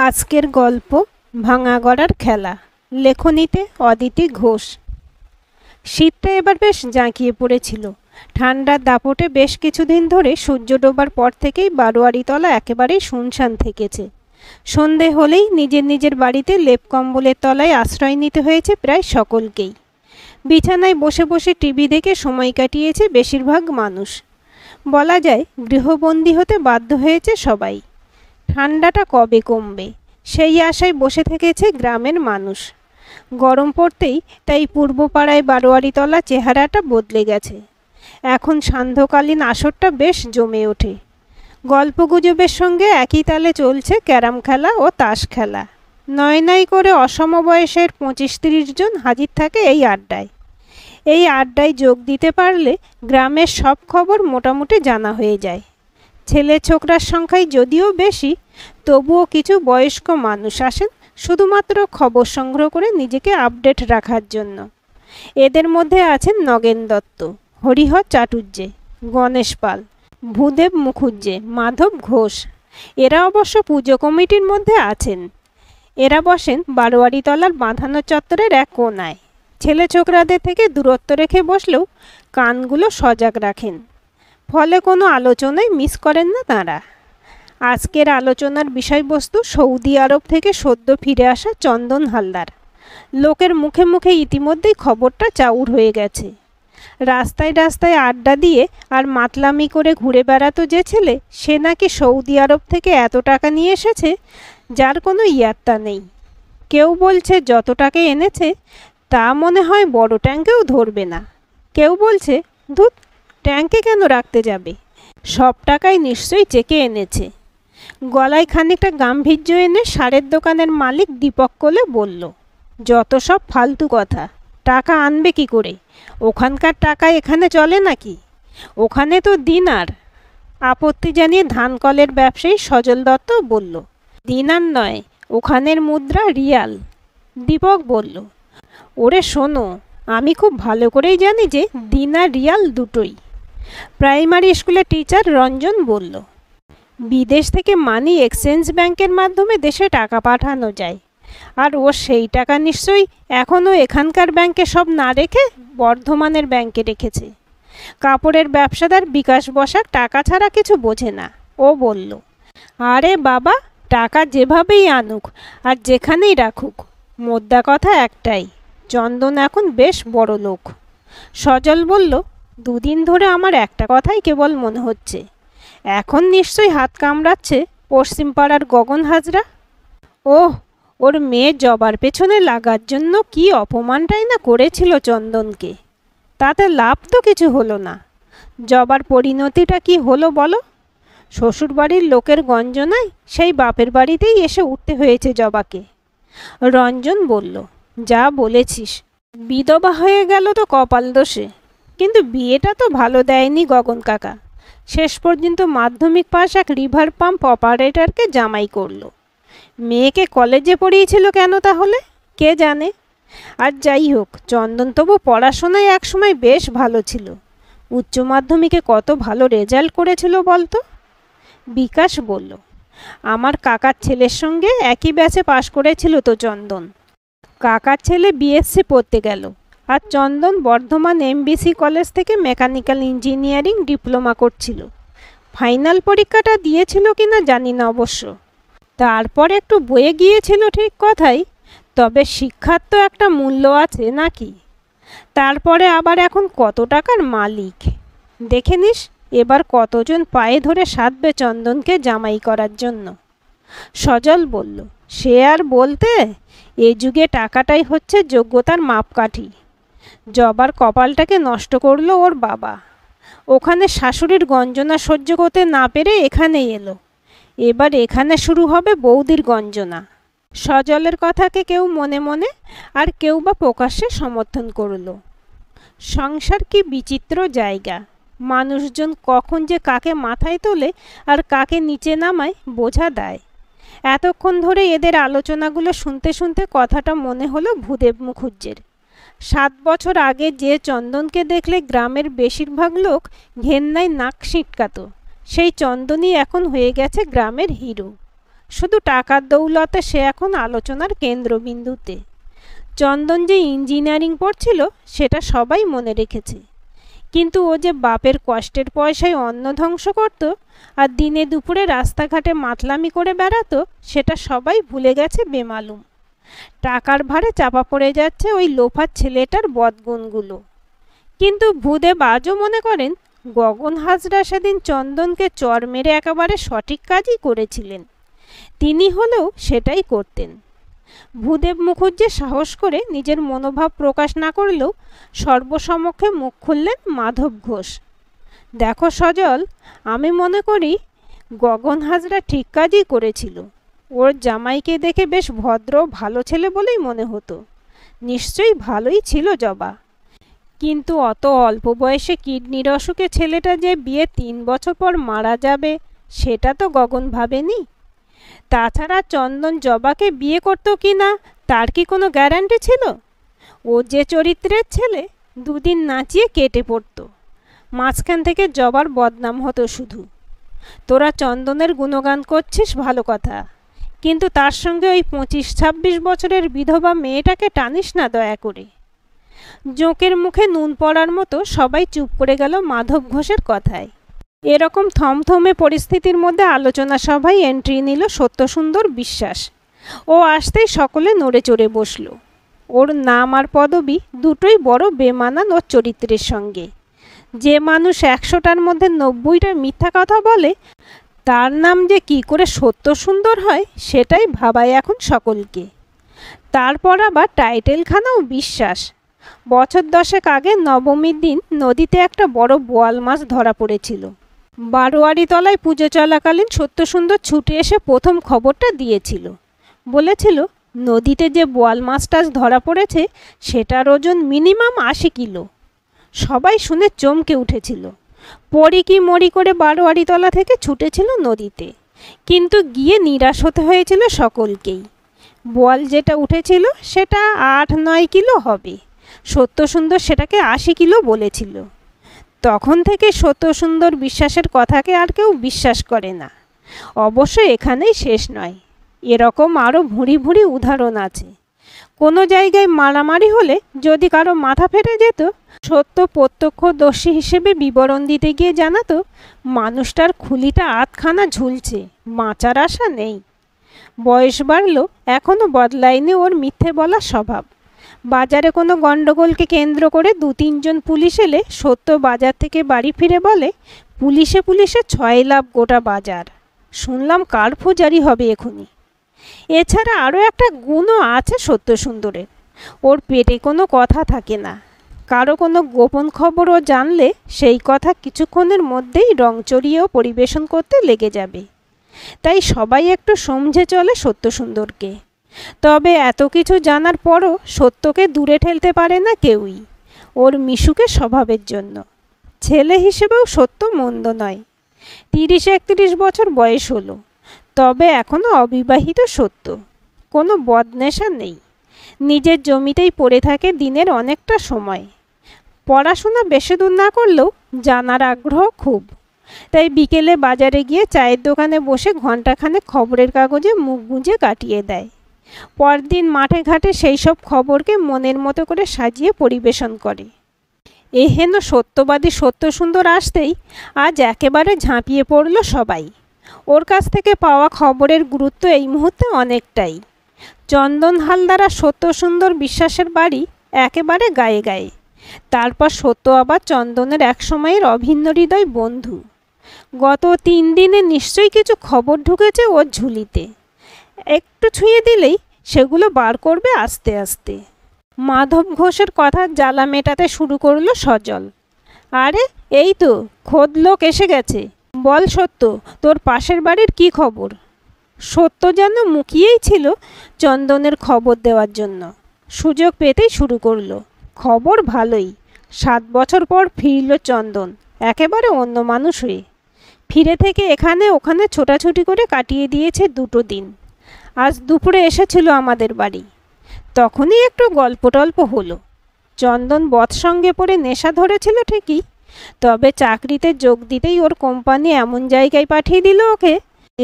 আজকের গল্প ভাঙা গড়ার খেলা। লেখনীতে অদিতি ঘোষ। শীতটা এবার বেশ জাঁকিয়ে পড়েছিল। ঠান্ডার দাপটে বেশ কিছুদিন ধরে সূর্য ডোবার পর থেকেই বারোয়ারিতলা একেবারেই শুনশান থেকেছে। সন্ধে হলেই নিজের নিজের বাড়িতে লেপ কম্বলের তলায় আশ্রয় নিতে হয়েছে প্রায় সকলকেই। বিছানায় বসে বসে টিভি দেখে সময় কাটিয়েছে বেশিরভাগ মানুষ। বলা যায় গৃহবন্দী হতে বাধ্য হয়েছে সবাই। ঠান্ডাটা কবে কমবে সেই আশায় বসে থেকেছে গ্রামের মানুষ। গরম পড়তেই তাই পূর্বপাড়ায় বারোয়ারিতলা চেহারাটা বদলে গেছে। এখন সান্ধ্যকালীন আসরটা বেশ জমে ওঠে। গল্পগুজবের সঙ্গে একই তালে চলছে ক্যারাম খেলা ও তাস খেলা। নয় নয় করে অসমবয়সের 25-30 জন হাজির থাকে এই আড্ডায়। এই আড্ডায় যোগ দিতে পারলে গ্রামের সব খবর মোটামুটি জানা হয়ে যায়। ছেলে ছোকরার সংখ্যায় যদিও বেশি, তবুও কিছু বয়স্ক মানুষ আসেন শুধুমাত্র খবর সংগ্রহ করে নিজেকে আপডেট রাখার জন্য। এদের মধ্যে আছেন নগেন দত্ত, হরিহর চাটুর্যে, গণেশ পাল, ভূদেব মুখুজ্জে, মাধব ঘোষ। এরা অবশ্য পুজো কমিটির মধ্যে আছেন। এরা বসেন বারোয়ারিতলার বাঁধানো চত্বরের এক কোনায়। ছেলে ছোকরাদের থেকে দূরত্ব রেখে বসলেও কানগুলো সজাগ রাখেন, ফলে কোনো আলোচনায় মিস করেন না তাঁরা। আজকের আলোচনার বিষয়বস্তু সৌদি আরব থেকে সদ্য ফিরে আসা চন্দন হালদার। লোকের মুখে মুখে ইতিমধ্যেই খবরটা চাউর হয়ে গেছে। রাস্তায় রাস্তায় আড্ডা দিয়ে আর মাতলামি করে ঘুরে বেড়াতো যে ছেলে, সে নাকি সৌদি আরব থেকে এত টাকা নিয়ে এসেছে যার কোনো ইয়াত্তা নেই। কেউ বলছে যত টাকা এনেছে তা মনে হয় বড় ট্যাঙ্কেও ধরবে না। কেউ বলছে ধুত, ট্যাঙ্কে কেন রাখতে যাবে, সব টাকাই নিশ্চয়ই চেকে এনেছে। গলায় খানিকটা গাম্ভীর্য এনে সারের দোকানের মালিক দীপক কোলে বলল, যত সব ফালতু কথা, টাকা আনবে কি করে? ওখানকার টাকা এখানে চলে নাকি? ওখানে তো দিনার। আপত্তি জানিয়ে ধানকলের ব্যবসায়ী সজল দত্ত বলল, দিনার নয়, ওখানের মুদ্রা রিয়াল। দীপক বলল, ওরে শোনো, আমি খুব ভালো করেই জানি যে দিনার রিয়াল দুটোই। প্রাইমারি স্কুলের টিচার রঞ্জন বলল, বিদেশ থেকে মানি এক্সচেঞ্জ ব্যাংকের মাধ্যমে দেশে টাকা পাঠানো যায়, আর ও সেই টাকা নিশ্চয়ই এখনও এখানকার ব্যাংকে সব না রেখে বর্ধমানের ব্যাংকে রেখেছে। কাপড়ের ব্যবসাদার বিকাশ বসাক টাকা ছাড়া কিছু বোঝে না। ও বলল, আরে বাবা, টাকা যেভাবেই আনুক আর যেখানেই রাখুক, মোদ্দা কথা একটাই, চন্দন এখন বেশ বড় লোক। সজল বলল, দুদিন ধরে আমার একটা কথাই কেবল মনে হচ্ছে, এখন নিশ্চয়ই হাত কামড়াচ্ছে পশ্চিম পাড়ার গগন হাজরা। ওহ, ওর মেয়ে জবার পেছনে লাগার জন্য কি অপমানটাই না করেছিল চন্দনকে। তাতে লাভ তো কিছু হলো না। জবার পরিণতিটা কি হলো বলো? শ্বশুরবাড়ির লোকের গঞ্জনায় সেই বাপের বাড়িতেই এসে উঠতে হয়েছে জবাকে। রঞ্জন বলল, যা বলেছিস, বিধবা হয়ে গেল তো কপাল দোষে, কিন্তু বিয়েটা তো ভালো দেয়নি গগন কাকা। শেষ পর্যন্ত মাধ্যমিক পাশ এক রিভার পাম্প অপারেটরকে জামাই করলো। মেয়েকে কলেজে পড়িয়েছিল কেন তাহলে, কে জানে। আর যাই হোক, চন্দন তবু পড়াশোনায় একসময় বেশ ভালো ছিল। উচ্চ মাধ্যমিকে কত ভালো রেজাল্ট করেছিল বলতো? বিকাশ বলল, আমার কাকার ছেলের সঙ্গে একই ব্যাচে পাশ করেছিল তো চন্দন। কাকার ছেলে বিএসসি পড়তে গেল, আর চন্দন বর্ধমান এমবিসি কলেজ থেকে মেকানিক্যাল ইঞ্জিনিয়ারিং ডিপ্লোমা করছিল। ফাইনাল পরীক্ষাটা দিয়েছিল কিনা জানি না অবশ্য। তারপর একটু বয়ে গিয়েছিল ঠিক কথাই, তবে শিক্ষার তো একটা মূল্য আছে নাকি। তারপরে আবার এখন কত টাকার মালিক। দেখে নিস এবার কতজন পায়ে ধরে সাধবে চন্দনকে জামাই করার জন্য। সজল বলল, সে আর বলতে, এ যুগে টাকাটাই হচ্ছে যোগ্যতার মাপকাঠি। জবার কপালটাকে নষ্ট করলো ওর বাবা। ওখানে শাশুড়ির গঞ্জনা সহ্য করতে না পেরে এখানে এলো। এবার এখানে শুরু হবে বৌদির গঞ্জনা। সজলের কথাকে কেউ মনে মনে আর কেউ বা প্রকাশ্যে সমর্থন করল। সংসার কি বিচিত্র জায়গা, মানুষজন কখন যে কাকে মাথায় তোলে আর কাকে নিচে নামায় বোঝা দেয়। এতক্ষণ ধরে এদের আলোচনাগুলো শুনতে শুনতে কথাটা মনে হলো ভূদেব মুখুজ্জের। 7 বছর আগে যে চন্দনকে দেখলে গ্রামের বেশিরভাগ লোক ঘেন্নায় নাক সিটকাত, সেই চন্দনই এখন হয়ে গেছে গ্রামের হিরো। শুধু টাকার দৌলতে সে এখন আলোচনার কেন্দ্রবিন্দুতে। চন্দন যে ইঞ্জিনিয়ারিং পড়ছিল সেটা সবাই মনে রেখেছে, কিন্তু ও যে বাপের কষ্টের পয়সায় অন্ন ধ্বংস করত আর দিনে দুপুরে রাস্তাঘাটে মাতলামি করে বেড়াতো সেটা সবাই ভুলে গেছে বেমালুম। টাকার ভারে চাপা পড়ে যাচ্ছে ওই লোফার ছেলেটার বদগুণগুলো। কিন্তু ভূদেব আজও মনে করেন গগন হাজরা সেদিন চন্দনকে চর মেরে একেবারে সঠিক কাজই করেছিলেন। তিনি হলেও সেটাই করতেন। ভূদেব মুখুজ্জে সাহস করে নিজের মনোভাব প্রকাশ না করলেও সর্বসমক্ষে মুখ খুললেন মাধব ঘোষ। দেখো সজল, আমি মনে করি গগন হাজরা ঠিক কাজই করেছিল। ওর জামাইকে দেখে বেশ ভদ্র ভালো ছেলে বলেই মনে হতো। নিশ্চয়ই ভালোই ছিল জবা, কিন্তু অত অল্প বয়সে কিডনির অসুখে ছেলেটা যে বিয়ে 3 বছর পর মারা যাবে সেটা তো গগন ভাবেনি। তাছাড়া চন্দন জবাকে বিয়ে করতো কি না তার কি কোনো গ্যারান্টি ছিল? ও যে চরিত্রের ছেলে, 2 দিন নাচিয়ে কেটে পড়তো, মাঝখান থেকে জবার বদনাম হতো শুধু। তোরা চন্দনের গুণগান করছিস ভালো কথা, কিন্তু তার সঙ্গে ওই 25-26 বছরের বিধবা মেয়েটাকে টানিস না দয়া করে। জোঁকের মুখে নুন পড়ার মতো সবাই চুপ করে গেল মাধব ঘোষের কথায়। এরকম থমথমে পরিস্থিতির মধ্যে আলোচনা সভায় এন্ট্রি নিল সত্যসুন্দর বিশ্বাস। ও আসতেই সকলে নড়ে চড়ে বসল। ওর নাম আর পদবি দুটোই বড় বেমানান ওর চরিত্রের সঙ্গে। যে মানুষ 100টার মধ্যে 90টা মিথ্যা কথা বলে, তার নাম যে কি করে সত্যসুন্দর হয় সেটাই ভাবায় এখন সকলকে। তারপর আবার টাইটেলখানাও বিশ্বাস। বছর 10 আগে নবমীর দিন নদীতে একটা বড় বোয়াল মাছ ধরা পড়েছিল। বারোয়ারি তলায় পুজো চলাকালীন সত্যসুন্দর ছুটে এসে প্রথম খবরটা দিয়েছিল। বলেছিল নদীতে যে বোয়াল মাছটা ধরা পড়েছে সেটার ওজন মিনিমাম 80 কিলো। সবাই শুনে চমকে উঠেছিল। পড়ি কি মরি করে বারোয়ারি তলা থেকে ছুটেছিল নদীতে, কিন্তু গিয়ে নিরাশ হতে হয়েছিল সকলকেই। বোয়াল যেটা উঠেছিল সেটা 8-9 কিলো হবে। সত্যসুন্দর সেটাকে 80 কিলো বলেছিল। তখন থেকে সত্যসুন্দর বিশ্বাসের কথাকে আর কেউ বিশ্বাস করে না। অবশ্য এখানেই শেষ নয়, এরকম আরও ভুঁড়ি ভুঁড়ি উদাহরণ আছে। কোনো জায়গায় মারামারি হলে যদি কারো মাথা ফেটে যেত, সত্য প্রত্যক্ষদর্শী হিসেবে বিবরণ দিতে গিয়ে জানাতো মানুষটার খুলিটা আধখানা ঝুলছে, বাঁচার আশা নেই। বয়স বাড়লো, এখনও বদলায়নি ওর মিথ্যে বলার স্বভাব। বাজারে কোনো গণ্ডগোলকে কেন্দ্র করে 2-3 জন পুলিশ এলে সত্য বাজার থেকে বাড়ি ফিরে বলে, পুলিশে পুলিশে 6 লাভ গোটা বাজার, শুনলাম কার্ফু জারি হবে এখনই। এছাড়া আরও একটা গুণও আছে সত্যসুন্দরের, ওর পেটে কোনো কথা থাকে না। কারো কোনো গোপন খবরও জানলে সেই কথা কিছুক্ষণের মধ্যেই রং চড়িয়েও পরিবেশন করতে লেগে যাবে। তাই সবাই একটু সমঝে চলে সত্যসুন্দরকে। তবে এত কিছু জানার পরও সত্যকে দূরে ঠেলতে পারে না কেউই, ওর মিশুকে স্বভাবের জন্য। ছেলে হিসেবেও সত্য মন্দ নয়। 30-31 বছর বয়স হলো, তবে এখনও অবিবাহিত সত্য। কোনো বদনেশা নেই, নিজের জমিতেই পড়ে থাকে দিনের অনেকটা সময়। পড়াশোনা বেশি দূর না করলেও জানার আগ্রহ খুব। তাই বিকেলে বাজারে গিয়ে চায়ের দোকানে বসে ঘণ্টাখানেক খবরের কাগজে মুখ গুঁজে কাটিয়ে দেয়। পরদিন মাঠে ঘাটে সেই সব খবরকে মনের মতো করে সাজিয়ে পরিবেশন করে। এহেন সত্যবাদী সত্যসুন্দর আসতেই আজ একেবারে ঝাঁপিয়ে পড়ল সবাই। ওর কাছ থেকে পাওয়া খবরের গুরুত্ব এই মুহূর্তে অনেকটাই। চন্দন হালদার আর সত্যসুন্দর বিশ্বাসের বাড়ি একেবারে গায়ে গায়ে। তারপর সত্য আবার চন্দনের এক সময়ের অভিন্ন হৃদয় বন্ধু। গত 3 দিনে নিশ্চয়ই কিছু খবর ঢুকেছে ওর ঝুলিতে, একটু ছুঁয়ে দিলেই সেগুলো বার করবে আস্তে আস্তে। মাধব ঘোষের কথা জ্বালা মেটাতে শুরু করলো সজল। আরে এই তো খোদ লোক এসে গেছে, বল সত্য, তোর পাশের বাড়ির কি খবর? সত্য যেন মুখিয়েই ছিল চন্দনের খবর দেওয়ার জন্য। সুযোগ পেতেই শুরু করলো। খবর ভালোই, 7 বছর পর ফিরল চন্দন, একেবারে অন্য মানুষ হয়ে। ফিরে থেকে এখানে ওখানে ছোটাছুটি করে কাটিয়ে দিয়েছে 2 দিন। আজ দুপুরে এসেছিল আমাদের বাড়ি, তখনই একটু গল্প টল্প হলো। চন্দন বৎসঙ্গে পড়ে নেশা ধরেছিল ঠিকই, তবে চাকরিতে যোগ দিতেই ওর কোম্পানি এমন জায়গায় পাঠিয়ে দিল ওকে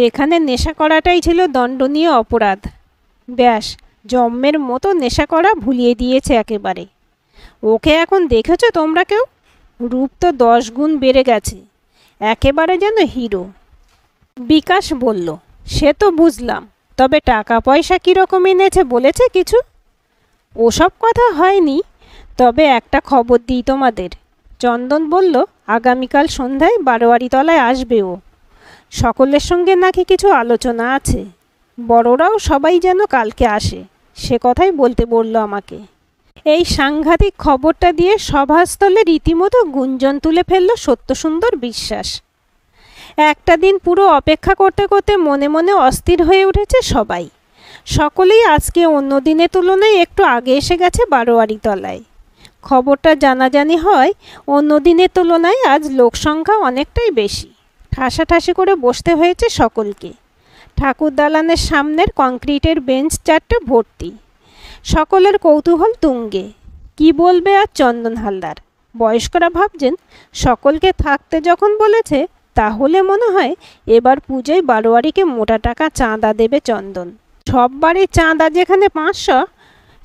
এখানে নেশা করাটাই ছিল দণ্ডনীয় অপরাধ। ব্যাস, জম্মের মতো নেশা করা ভুলিয়ে দিয়েছে একেবারে। ওকে এখন দেখেছো তোমরা কেউ? রূপ তো 10 গুণ বেড়ে গেছে, একেবারে যেন হিরো। বিকাশ বলল, সে তো বুঝলাম, তবে টাকা পয়সা কীরকম এনেছে বলেছে কিছু? ওসব কথা হয়নি, তবে একটা খবর দিই তোমাদের। চন্দন বলল আগামীকাল সন্ধ্যায় বারোয়ারিতলায় আসবে ও। সকলের সঙ্গে নাকি কিছু আলোচনা আছে। বড়রাও সবাই যেন কালকে আসে, সে কথাই বলতে বলল আমাকে। এই সাংঘাতিক খবরটা দিয়ে সভাস্থলে রীতিমতো গুঞ্জন তুলে ফেলল সত্যসুন্দর বিশ্বাস। একটা দিন পুরো অপেক্ষা করতে করতে মনে মনে অস্থির হয়ে উঠেছে সবাই। সকলেই আজকে অন্য দিনের তুলনায় একটু আগে এসে গেছে বারোয়ারিতলায়। খবরটা জানাজানি হয় অন্য দিনের তুলনায় আজ লোকসংখ্যা অনেকটাই বেশি। ঠাসাঠাসি করে বসতে হয়েছে সকলকে। ঠাকুর দালানের সামনের কংক্রিটের বেঞ্চ 4টে ভর্তি। সকলের কৌতূহল তুঙ্গে। কি বলবে আর চন্দন হালদার? বয়স্করা ভাবছেন সকলকে থাকতে যখন বলেছে, তাহলে মনে হয় এবার পুজোয় বারোয়ারিকে মোটা টাকা চাঁদা দেবে চন্দন। সব বাড়ির চাঁদা যেখানে 500,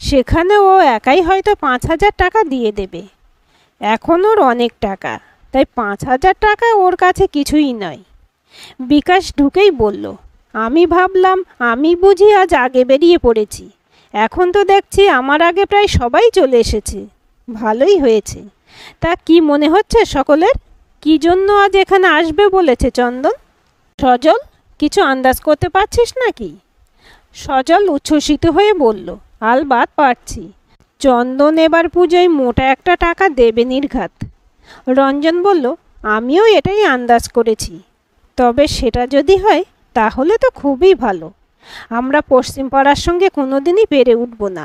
সেখানে ও একাই হয়তো 5,000 টাকা দিয়ে দেবে। এখন ওর অনেক টাকা, তাই 5,000 টাকা ওর কাছে কিছুই নয়। বিকাশ ঢুকেই বলল, আমি ভাবলাম আমি বুঝি আজ আগে বেরিয়ে পড়েছি, এখন তো দেখছি আমার আগে প্রায় সবাই চলে এসেছে। ভালোই হয়েছে। তা কি মনে হচ্ছে সকলের? কি জন্য আজ এখানে আসবে বলেছে চন্দন? সজল, কিছু আন্দাজ করতে পারছিস নাকি? সজল উচ্ছ্বসিত হয়ে বলল, আলবাত পারছি। চন্দন এবার পুজোয় মোটা একটা টাকা দেবে নির্ঘাত। রঞ্জন বলল, আমিও এটাই আন্দাজ করেছি। তবে সেটা যদি হয় তাহলে তো খুবই ভালো। আমরা পশ্চিম পাড়ার সঙ্গে কোনোদিনই পেরে উঠব না।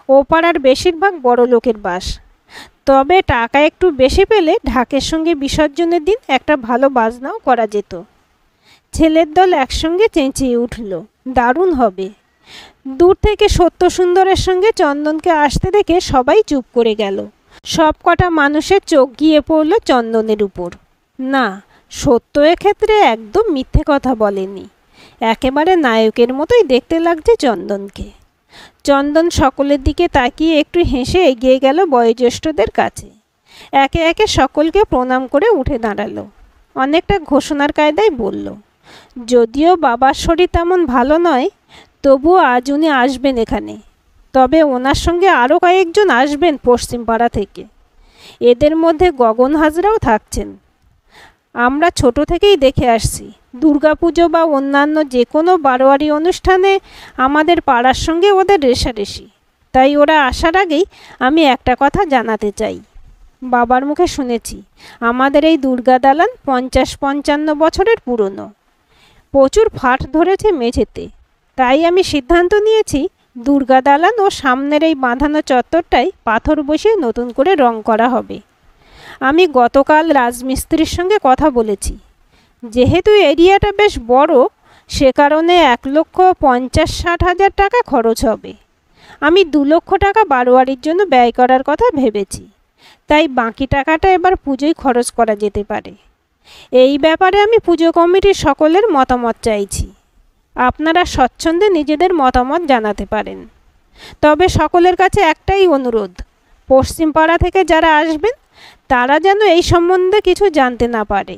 ও পাড়ার বেশিরভাগ বড় লোকের বাস। তবে টাকা একটু বেশি পেলে ঢাকের সঙ্গে বিসর্জনের দিন একটা ভালো বাজনাও করা যেত। ছেলের দল একসঙ্গে চেঁচিয়ে উঠল, দারুণ হবে। দূর থেকে সত্যসুন্দরের সঙ্গে চন্দনকে আসতে দেখে সবাই চুপ করে গেল। সব কটা মানুষের চোখ গিয়ে পড়ল চন্দনের উপর। না, সত্য এক্ষেত্রে একদম মিথ্যে কথা বলেনি। একেবারে নায়কের মতোই দেখতে লাগছে চন্দনকে। চন্দন সকলের দিকে তাকিয়ে একটু হেসে এগিয়ে গেল বয়োজ্যেষ্ঠদের কাছে। একে একে সকলকে প্রণাম করে উঠে দাঁড়ালো। অনেকটা ঘোষণার কায়দায় বলল, যদিও বাবার শরীর তেমন ভালো নয়, তবুও আজ উনি আসবেন এখানে। তবে ওনার সঙ্গে আরও কয়েকজন আসবেন পশ্চিম পাড়া থেকে। এদের মধ্যে গগন হাজরাও থাকছেন। আমরা ছোট থেকেই দেখে আসছি, দুর্গাপুজো বা অন্যান্য যে কোনো বারোয়ারি অনুষ্ঠানে আমাদের পাড়ার সঙ্গে ওদের রেষারেষি। তাই ওরা আসার আগেই আমি একটা কথা জানাতে চাই। বাবার মুখে শুনেছি আমাদের এই দুর্গা দালান 50-55 বছরের পুরনো। প্রচুর ফাট ধরেছে মেঝেতে। তাই আমি সিদ্ধান্ত নিয়েছি দুর্গা দালান ও সামনের এই বাঁধানো চত্বরটাই পাথর বসিয়ে নতুন করে রং করা হবে। আমি গতকাল রাজমিস্ত্রির সঙ্গে কথা বলেছি। যেহেতু এরিয়াটা বেশ বড়, সে কারণে 1,50,60,000 টাকা খরচ হবে। আমি 2 লক্ষ টাকা বারোয়ারির জন্য ব্যয় করার কথা ভেবেছি। তাই বাকি টাকাটা এবার পুজোয় খরচ করা যেতে পারে। এই ব্যাপারে আমি পুজো কমিটির সকলের মতামত চাইছি। আপনারা স্বচ্ছন্দে নিজেদের মতামত জানাতে পারেন। তবে সকলের কাছে একটাই অনুরোধ, পশ্চিম পাড়া থেকে যারা আসবেন তারা যেন এই সম্বন্ধে কিছু জানতে না পারে।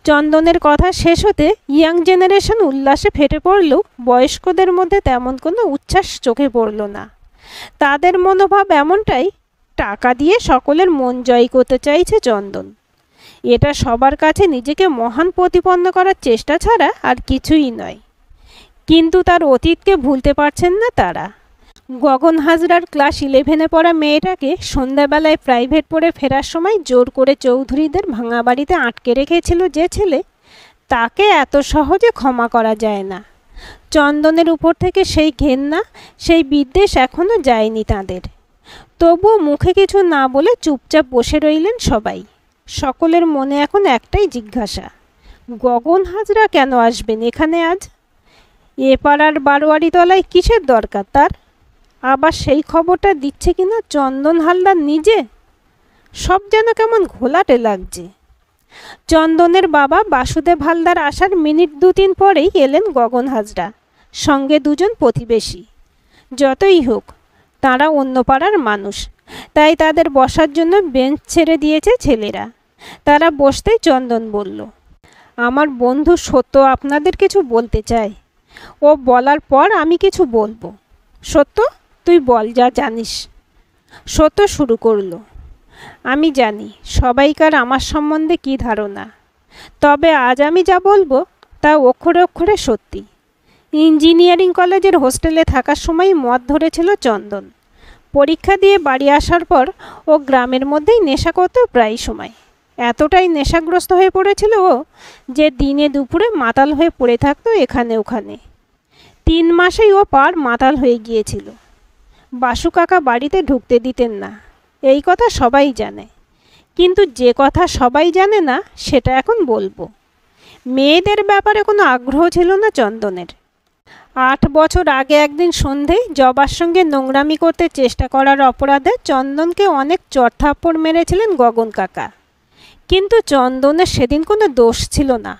চন্দনের কথা শেষ হতে ইয়াং জেনারেশন উল্লাসে ফেটে পড়লেও বয়স্কদের মধ্যে তেমন কোনো উচ্ছ্বাস চোখে পড়ল না। তাদের মনোভাব এমনটাই, টাকা দিয়ে সকলের মন জয় করতে চাইছে চন্দন। এটা সবার কাছে নিজেকে মহান প্রতিপন্ন করার চেষ্টা ছাড়া আর কিছুই নয়। কিন্তু তার অতীতকে ভুলতে পারছেন না তারা। গগন হাজরার ক্লাস 11-এ পড়া মেয়েটাকে সন্ধ্যাবেলায় প্রাইভেট পড়ে ফেরার সময় জোর করে চৌধুরীদের ভাঙা বাড়িতে আটকে রেখেছিল যে ছেলে, তাকে এত সহজে ক্ষমা করা যায় না। চন্দনের উপর থেকে সেই ঘেন্না, সেই বিদ্বেষ এখনও যায়নি তাদের। তবুও মুখে কিছু না বলে চুপচাপ বসে রইলেন সবাই। সকলের মনে এখন একটাই জিজ্ঞাসা, গগন হাজরা কেন আসবেন এখানে আজ? এ পাড়ার বারোয়ারিতলায় কিসের দরকার তার? আবার সেই খবরটা দিচ্ছে কিনা চন্দন হালদার নিজে। সব যেন কেমন ঘোলাটে লাগছে। চন্দনের বাবা বাসুদেব হালদার আসার মিনিট 2-3 পরেই এলেন গগন হাজরা, সঙ্গে দুজন প্রতিবেশী। যতই হোক, তারা অন্য পাড়ার মানুষ, তাই তাদের বসার জন্য বেঞ্চ ছেড়ে দিয়েছে ছেলেরা। তারা বসতেই চন্দন বলল, আমার বন্ধু সত্য আপনাদের কিছু বলতে চায়। ও বলার পর আমি কিছু বলবো। সত্য, তুই বল যা জানিস। সত্য শুরু করলো, আমি জানি সবাইকার আমার সম্বন্ধে কী ধারণা, তবে আজ আমি যা বলবো তা অক্ষরে অক্ষরে সত্যি। ইঞ্জিনিয়ারিং কলেজের হোস্টেলে থাকার সময় মদ ধরেছিল চন্দন। পরীক্ষা দিয়ে বাড়ি আসার পর ও গ্রামের মধ্যেই নেশা করত প্রায় সময়। এতটাই নেশাগ্রস্ত হয়ে পড়েছিল ও যে দিনে দুপুরে মাতাল হয়ে পড়ে থাকতো এখানে ওখানে। 3 মাসেই ও পার মাতাল হয়ে গিয়েছিল। বাসু কাকা বাড়িতে ঢুকতে দিতেন না, এই কথা সবাই জানে। কিন্তু যে কথা সবাই জানে না সেটা এখন বলবো। মেয়েদের ব্যাপারে কোনো আগ্রহ ছিল না চন্দনের। 8 বছর আগে একদিন সন্ধেয় জবার সঙ্গে নোংরামি করতে চেষ্টা করার অপরাধে চন্দনকে অনেক চড়থাপ্পড় মেরেছিলেন গগন কাকা। কিন্তু চন্দনের সেদিন কোনো দোষ ছিল না।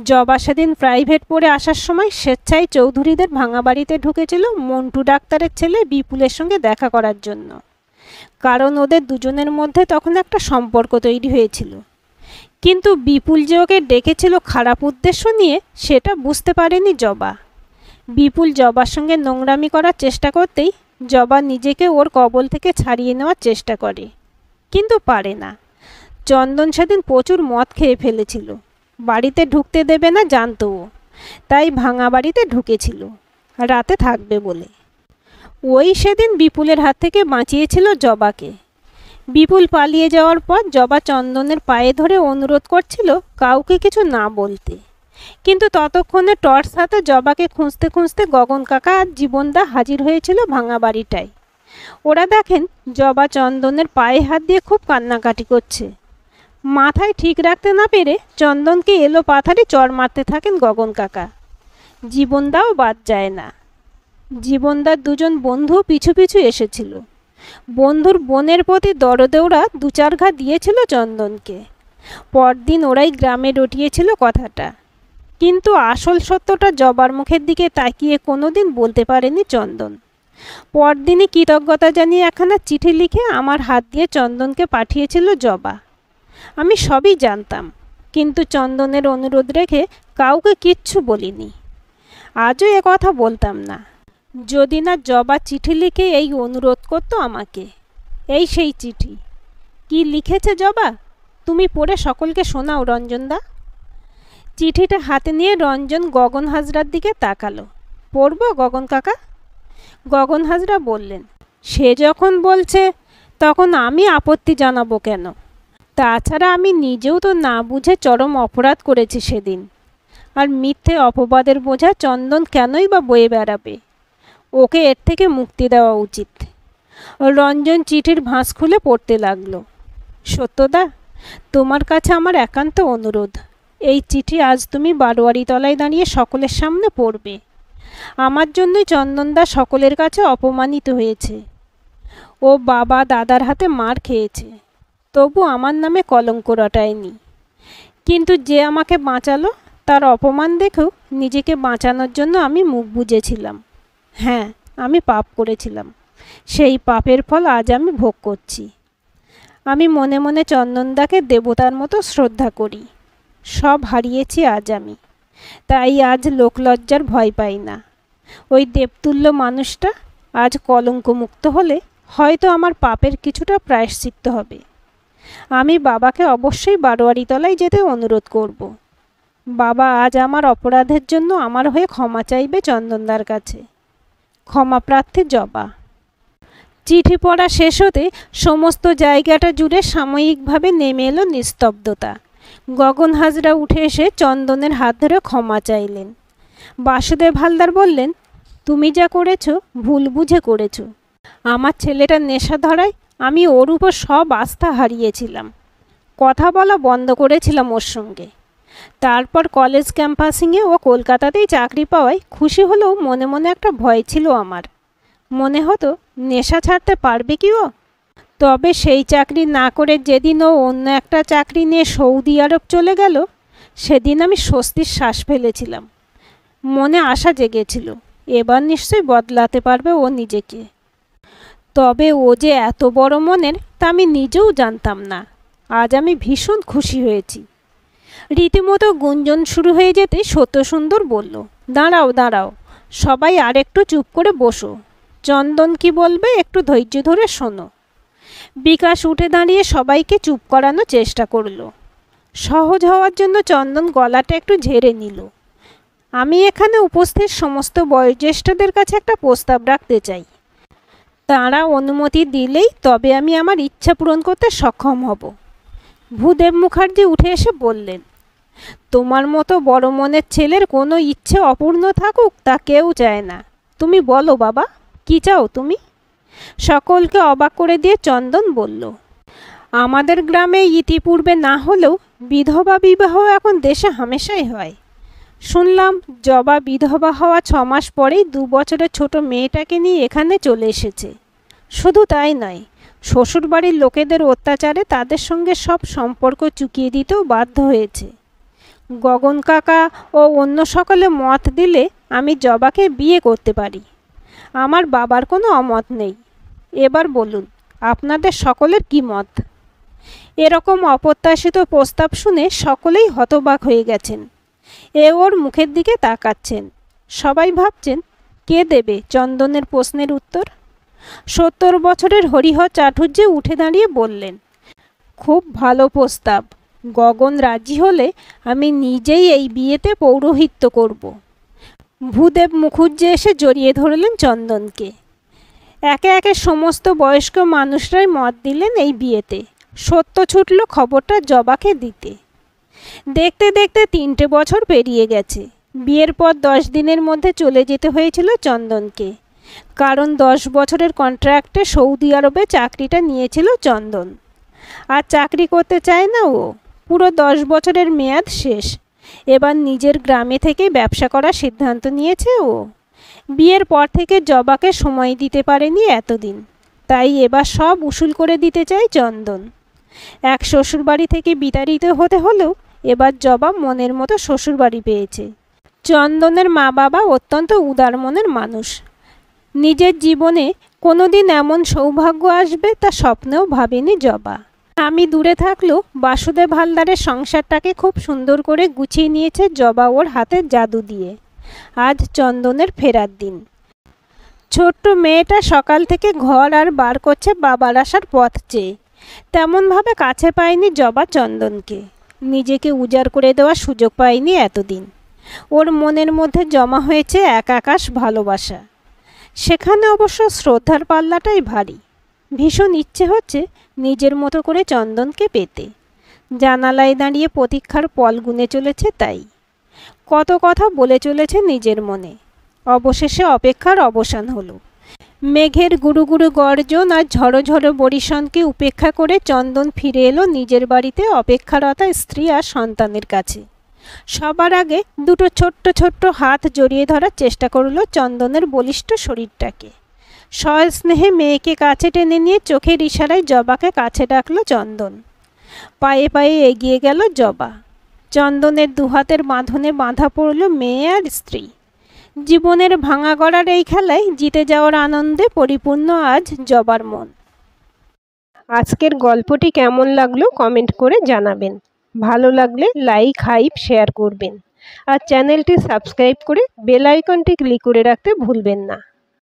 জবা সেদিন প্রাইভেট পড়ে আসার সময় স্বেচ্ছায় চৌধুরীদের ভাঙা বাড়িতে ঢুকেছিল মন্টু ডাক্তারের ছেলে বিপুলের সঙ্গে দেখা করার জন্য। কারণ ওদের দুজনের মধ্যে তখন একটা সম্পর্ক তৈরি হয়েছিল। কিন্তু বিপুল যে ওকে ডেকেছিল খারাপ উদ্দেশ্য নিয়ে সেটা বুঝতে পারেনি জবা। বিপুল জবার সঙ্গে নোংরামি করার চেষ্টা করতেই জবা নিজেকে ওর কবল থেকে ছাড়িয়ে নেওয়ার চেষ্টা করে, কিন্তু পারে না। চন্দন সেদিন প্রচুর মদ খেয়ে ফেলেছিল, বাড়িতে ঢুকতে দেবে না জানতো ও, তাই ভাঙা বাড়িতে ঢুকেছিল রাতে থাকবে বলে। ওই সেদিন বিপুলের হাত থেকে বাঁচিয়েছিল জবাকে। বিপুল পালিয়ে যাওয়ার পর জবা চন্দনের পায়ে ধরে অনুরোধ করছিল কাউকে কিছু না বলতে। কিন্তু ততক্ষণে টর্চ হাতে জবাকে খুঁজতে খুঁজতে গগন কাকা আর জীবনদা হাজির হয়েছিল ভাঙা বাড়িটায়। ওরা দেখেন জবা চন্দনের পায়ে হাত দিয়ে খুব কান্নাকাটি করছে। মাথায় ঠিক রাখতে না পেরে চন্দনকে এলো পাথারি চড় মারতে থাকেন গগন কাকা। জীবনদাও বাদ যায় না। জীবনদার দুজন বন্ধু পিছু পিছু এসেছিল। বন্ধুর বোনের প্রতি দরদে ওরা 2-4 ঘা দিয়েছিল চন্দনকে। পরদিন ওরাই গ্রামে রটিয়েছিল কথাটা। কিন্তু আসল সত্যটা জবার মুখের দিকে তাকিয়ে কোনোদিন বলতে পারেনি চন্দন। পরদিনই কৃতজ্ঞতা জানিয়ে একখানা চিঠি লিখে আমার হাত দিয়ে চন্দনকে পাঠিয়েছিল জবা। আমি সবই জানতাম, কিন্তু চন্দনের অনুরোধ রেখে কাউকে কিচ্ছু বলিনি। আজও এ কথা বলতাম না, যদি না জবা চিঠি লিখে এই অনুরোধ করতো আমাকে। এই সেই চিঠি। কি লিখেছে জবা, তুমি পড়ে সকলকে শোনাও রঞ্জনদা। চিঠিটা হাতে নিয়ে রঞ্জন গগন হাজরার দিকে তাকালো। পড়ব গগন কাকা? গগন হাজরা বললেন, সে যখন বলছে তখন আমি আপত্তি জানাবো কেন? তাছাড়া আমি নিজেও তো না বুঝে চরম অপরাধ করেছি সেদিন। আর মিথ্যে অপবাদের বোঝা চন্দন কেনই বা বয়ে বেড়াবে? ওকে এর থেকে মুক্তি দেওয়া উচিত। রঞ্জন চিঠির ভাঁজ খুলে পড়তে লাগলো। সত্যদা, তোমার কাছে আমার একান্ত অনুরোধ, এই চিঠি আজ তুমি বারোয়ারি তলায় দাঁড়িয়ে সকলের সামনে পড়বে। আমার জন্যই চন্দনদা সকলের কাছে অপমানিত হয়েছে। ও বাবা দাদার হাতে মার খেয়েছে, তবু আমার নামে কলঙ্ক রটায়নি। কিন্তু যে আমাকে বাঁচালো তার অপমান দেখেও নিজেকে বাঁচানোর জন্য আমি মুখ বুজেছিলাম। হ্যাঁ, আমি পাপ করেছিলাম। সেই পাপের ফল আজ আমি ভোগ করছি। আমি মনে মনে চন্দনদাকে দেবতার মতো শ্রদ্ধা করি। সব হারিয়েছি আজ আমি, তাই আজ লোকলজ্জার ভয় পাই না। ওই দেবতুল্য মানুষটা আজ কলঙ্কমুক্ত হলে হয়তো আমার পাপের কিছুটা প্রায়শ্চিত্ত হবে। আমি বাবাকে অবশ্যই বারোয়ারি তলায় যেতে অনুরোধ করব। বাবা আজ আমার অপরাধের জন্য আমার হয়ে ক্ষমা চাইবে চন্দনদার কাছে। ক্ষমাপ্রার্থী জবা। চিঠি পড়া শেষ হতে সমস্ত জায়গাটা জুড়ে সাময়িকভাবে নেমে এলো নিস্তব্ধতা। গগন হাজরা উঠে এসে চন্দনের হাত ধরে ক্ষমা চাইলেন। বাসুদেব হালদার বললেন, তুমি যা করেছ ভুল বুঝে করেছ। আমার ছেলেটার নেশা ধরায় আমি ওর উপর সব আস্থা হারিয়েছিলাম। কথা বলা বন্ধ করেছিলাম ওর সঙ্গে। তারপর কলেজ ক্যাম্পাসিংয়ে ও কলকাতাতেই চাকরি পাওয়ায় খুশি হলেও মনে মনে একটা ভয় ছিল আমার। মনে হতো নেশা ছাড়তে পারবে কি ও? তবে সেই চাকরি না করে যেদিন ও অন্য একটা চাকরি নিয়ে সৌদি আরব চলে গেল, সেদিন আমি স্বস্তির শ্বাস ফেলেছিলাম। মনে আশা জেগেছিল এবার নিশ্চয়ই বদলাতে পারবে ও নিজেকে। তবে ও যে এত বড় মনের তা আমি নিজেও জানতাম না। আজ আমি ভীষণ খুশি হয়েছি। রীতিমতো গুঞ্জন শুরু হয়ে যেতে সত্যসুন্দর বলল, দাঁড়াও দাঁড়াও, সবাই আর একটু চুপ করে বসো। চন্দন কি বলবে একটু ধৈর্য ধরে শোনো। বিকাশ উঠে দাঁড়িয়ে সবাইকে চুপ করানোর চেষ্টা করলো। সহজ হওয়ার জন্য চন্দন গলাটা একটু ঝেড়ে নিল। আমি এখানে উপস্থিত সমস্ত বয়োজ্যেষ্ঠদের কাছে একটা প্রস্তাব রাখতে চাই। তাঁরা অনুমতি দিলেই তবে আমি আমার ইচ্ছা পূরণ করতে সক্ষম হব। ভূদেব মুখার্জি উঠে এসে বললেন, তোমার মতো বড় মনের ছেলের কোনো ইচ্ছে অপূর্ণ থাকুক তা কেউ চায় না। তুমি বলো বাবা, কি চাও তুমি? সকলকে অবাক করে দিয়ে চন্দন বলল, আমাদের গ্রামে ইতিপূর্বে না হলেও বিধবা বিবাহ এখন দেশে হামেশাই হয়। শুনলাম জবা বিধবা হওয়া 6 মাস পরেই 2 বছরের ছোট মেয়েটাকে নিয়ে এখানে চলে এসেছে। শুধু তাই নয়, শ্বশুরবাড়ির লোকেদের অত্যাচারে তাদের সঙ্গে সব সম্পর্ক চুকিয়ে দিতেও বাধ্য হয়েছে। গগন কাকা ও অন্য সকলে মত দিলে আমি জবাকে বিয়ে করতে পারি। আমার বাবার কোনো অমত নেই। এবার বলুন আপনাদের সকলের কি মত? এরকম অপ্রত্যাশিত প্রস্তাব শুনে সকলেই হতবাক হয়ে গেছেন। ওর মুখের দিকে তাকাচ্ছেন। সবাই ভাবছেন কে দেবে চন্দনের প্রশ্নের উত্তর। 70 বছরের হরিহর চাটুর্যে উঠে দাঁড়িয়ে বললেন, খুব ভালো প্রস্তাব। গগন রাজি হলে আমি নিজেই এই বিয়েতে পৌরোহিত্য করব। ভূদেব মুখুজ্জে এসে জড়িয়ে ধরলেন চন্দনকে। একে একে সমস্ত বয়স্ক মানুষরাই মত দিলেন এই বিয়েতে। সত্য ছুটল খবরটা জবাকে দিতে। দেখতে দেখতে 3টে বছর পেরিয়ে গেছে। বিয়ের পর 10 দিনের মধ্যে চলে যেতে হয়েছিল চন্দনকে। কারণ 10 বছরের কন্ট্রাক্টে সৌদি আরবে চাকরিটা নিয়েছিল চন্দন। আর চাকরি করতে চায় না ও। পুরো 10 বছরের মেয়াদ শেষ। এবার নিজের গ্রামে থেকেই ব্যবসা করার সিদ্ধান্ত নিয়েছে ও। বিয়ের পর থেকে জবাকে সময় দিতে পারেনি এতদিন, তাই এবার সব উসুল করে দিতে চায় চন্দন। এক শ্বশুরবাড়ি থেকে বিতাড়িত হতে হলেও এবার জবা মনের মতো শ্বশুরবাড়ি পেয়েছে। চন্দনের মা বাবা অত্যন্ত উদার মনের মানুষ। নিজের জীবনে কোনোদিন এমন সৌভাগ্য আসবে তা স্বপ্নেও ভাবেনি জবা। আমি দূরে থাকলেও বাসুদেব হালদারের সংসারটাকে খুব সুন্দর করে গুছিয়ে নিয়েছে জবা ওর হাতের জাদু দিয়ে। আজ চন্দনের ফেরার দিন। ছোট্ট মেয়েটা সকাল থেকে ঘর আর বার করছে বাবার আসার পথ চেয়ে। তেমনভাবে কাছে পায়নি জবা চন্দনকে। নিজেকে উজাড় করে দেওয়ার সুযোগ পায়নি এতদিন। ওর মনের মধ্যে জমা হয়েছে এক আকাশ ভালোবাসা। সেখানে অবশ্য শ্রদ্ধার পাল্লাটাই ভারী। ভীষণ ইচ্ছে হচ্ছে নিজের মতো করে চন্দনকে পেতে। জানালায় দাঁড়িয়ে প্রতীক্ষার পল গুনে চলেছে তাই। কত কথা বলে চলেছে নিজের মনে। অবশেষে অপেক্ষার অবসান হলো। মেঘের গুরু গুরু গর্জন আর ঝড়ো ঝড়ো বরিশনকে উপেক্ষা করে চন্দন ফিরে এলো নিজের বাড়িতে অপেক্ষারতা স্ত্রী আর সন্তানের কাছে। সবার আগে দুটো ছোট্ট ছোট্ট হাত জড়িয়ে ধরার চেষ্টা করলো চন্দনের বলিষ্ঠ শরীরটাকে। সস্নেহে মেয়েকে কাছে টেনে নিয়ে চোখের ইশারায় জবাকে কাছে ডাকলো চন্দন। পায়ে পায়ে এগিয়ে গেল জবা। চন্দনের দুহাতের বাঁধনে বাঁধা পড়ল মেয়ে আর স্ত্রী। জীবনের ভাঙা গড়ার এই খেলায় জিতে যাওয়ার আনন্দে পরিপূর্ণ আজ জবার মন। আজকের গল্পটি কেমন লাগলো কমেন্ট করে জানাবেন। ভালো লাগলে লাইক হাইপ শেয়ার করবেন আর চ্যানেলটি সাবস্ক্রাইব করে বেল আইকনটি ক্লিক করে রাখতে ভুলবেন না।